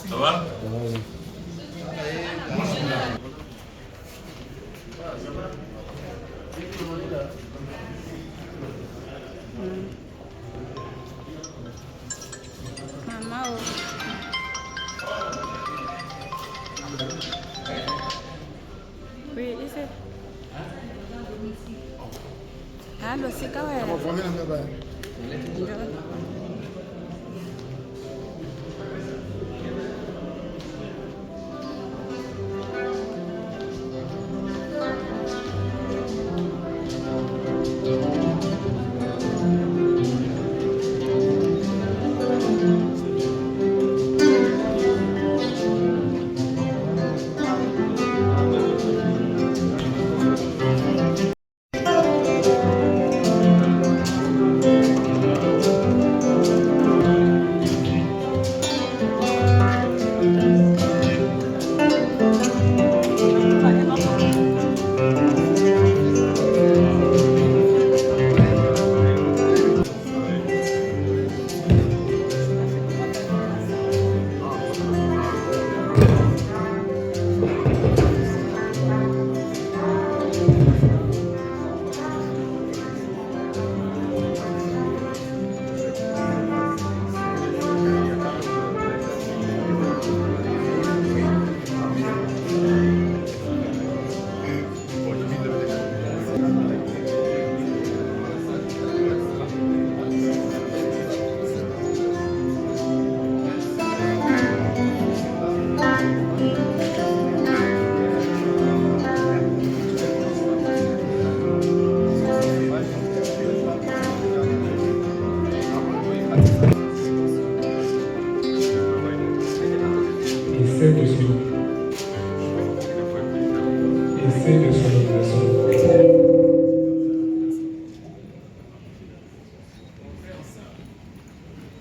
Ça va? Maman. Oui, ici. Halo, si kau ya?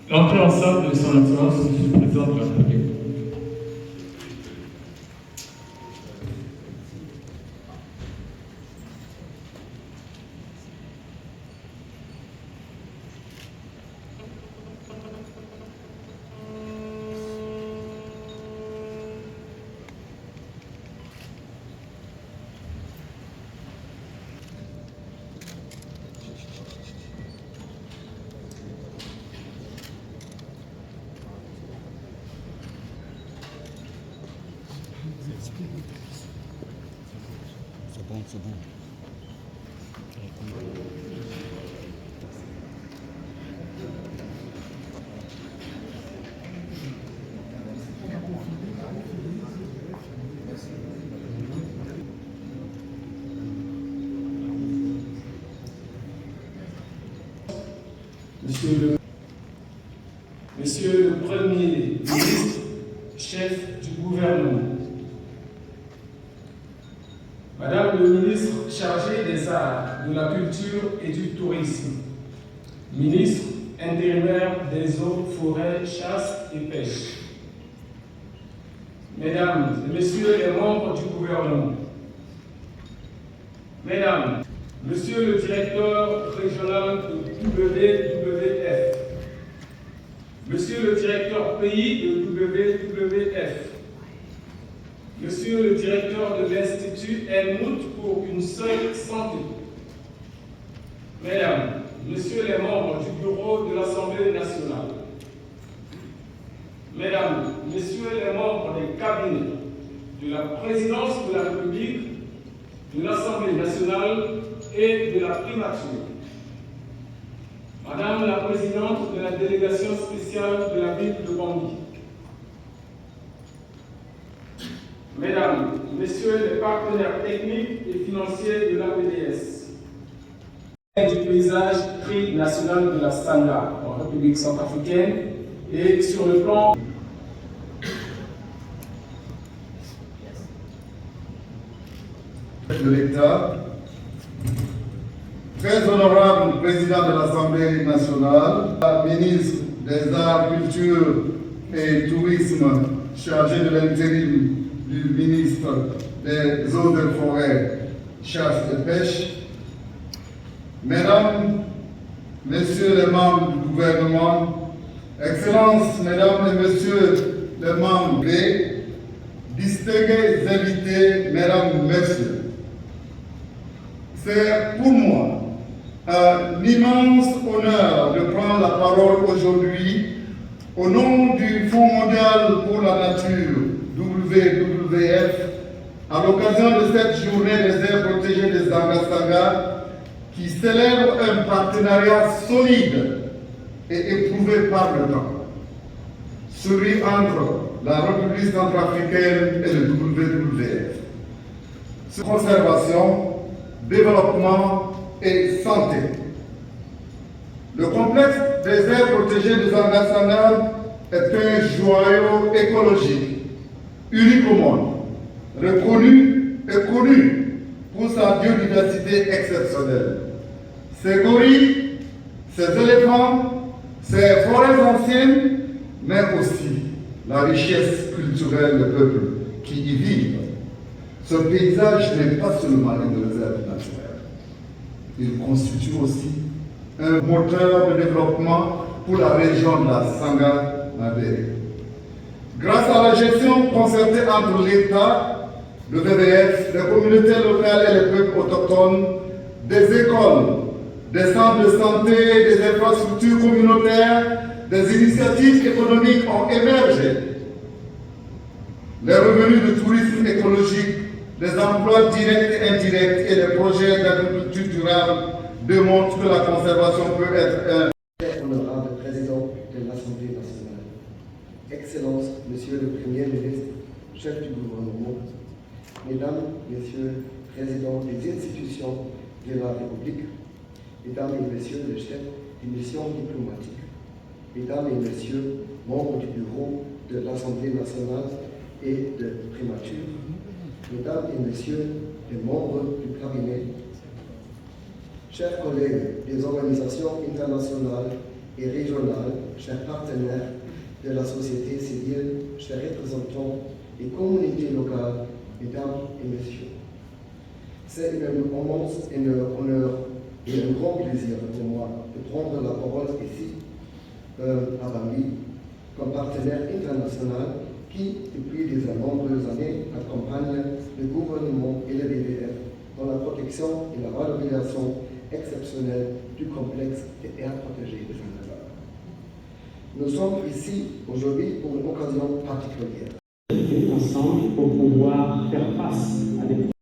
L'entrée en salle de son Excellence, Monsieur le Président de la République. C'est bon. Monsieur le Premier ministre, chef du gouvernement, Madame le ministre chargé des Arts, de la Culture et du Tourisme, ministre intérimaire des Eaux, Forêts, Chasse et Pêche, Mesdames et Messieurs les membres du gouvernement, Mesdames, Monsieur le directeur régional de WWF, Monsieur le directeur pays de WWF, Monsieur le directeur de l'Institut Helmut pour une seule santé, Mesdames, Messieurs les membres du bureau de l'Assemblée nationale, Mesdames, Messieurs les membres des cabinets de la Présidence de la République, de l'Assemblée nationale et de la primature, Madame la Présidente de la délégation spéciale de la ville de Bangui, Mesdames, Messieurs les partenaires techniques et financiers de l'APDS, du paysage prix national de la Standa en République centrafricaine et sur le plan de l'État, très honorable président de l'Assemblée nationale, ministre des Arts, Culture et Tourisme chargé de l'intérim du ministre des Eaux et Forêts, Chasse et Pêche, Mesdames, Messieurs les membres du gouvernement, Excellences, Mesdames et Messieurs les membres, distingués invités, Mesdames, Messieurs, c'est pour moi un immense honneur de prendre la parole aujourd'hui au nom du Fonds mondial pour la nature, WWF, à l'occasion de cette journée des aires protégées des Zanga-Zanga, qui célèbre un partenariat solide et éprouvé par le temps, celui entre la République centrafricaine et le WWF. Conservation, développement et santé. Le complexe des aires protégées de Zanga-Zanga est un joyau écologique unique au monde, reconnu et connu pour sa biodiversité exceptionnelle. Ses gorilles, ses éléphants, ses forêts anciennes, mais aussi la richesse culturelle des peuples qui y vivent. Ce paysage n'est pas seulement une réserve naturelle, il constitue aussi un moteur de développement pour la région de la Sanga-Mabere. Grâce à la gestion concertée entre l'État, le WWF, les communautés locales et les peuples autochtones, des écoles, des centres de santé, des infrastructures communautaires, des initiatives économiques ont émergé. Les revenus du tourisme écologique, les emplois directs et indirects et les projets d'agriculture durable démontrent que la conservation peut être un... Honorable Président de l'Assemblée nationale, Excellences, Monsieur le Premier ministre, chef du gouvernement, Mesdames, Messieurs, Présidents des institutions de la République, Mesdames et Messieurs les chefs des missions diplomatiques, Mesdames et Messieurs, membres du bureau de l'Assemblée nationale et de primature, Mesdames et Messieurs les membres du cabinet, chers collègues des organisations internationales et régionales, chers partenaires de la société civile, chers représentants des communautés locales, Mesdames et Messieurs. C'est un immense honneur et un grand plaisir pour moi de prendre la parole ici, à Bangui, comme partenaire international qui, depuis de nombreuses années, accompagne le gouvernement et le WWF dans la protection et la valorisation exceptionnelle du complexe des aires protégées de Zanga-Zanga. Nous sommes ici aujourd'hui pour une occasion particulière.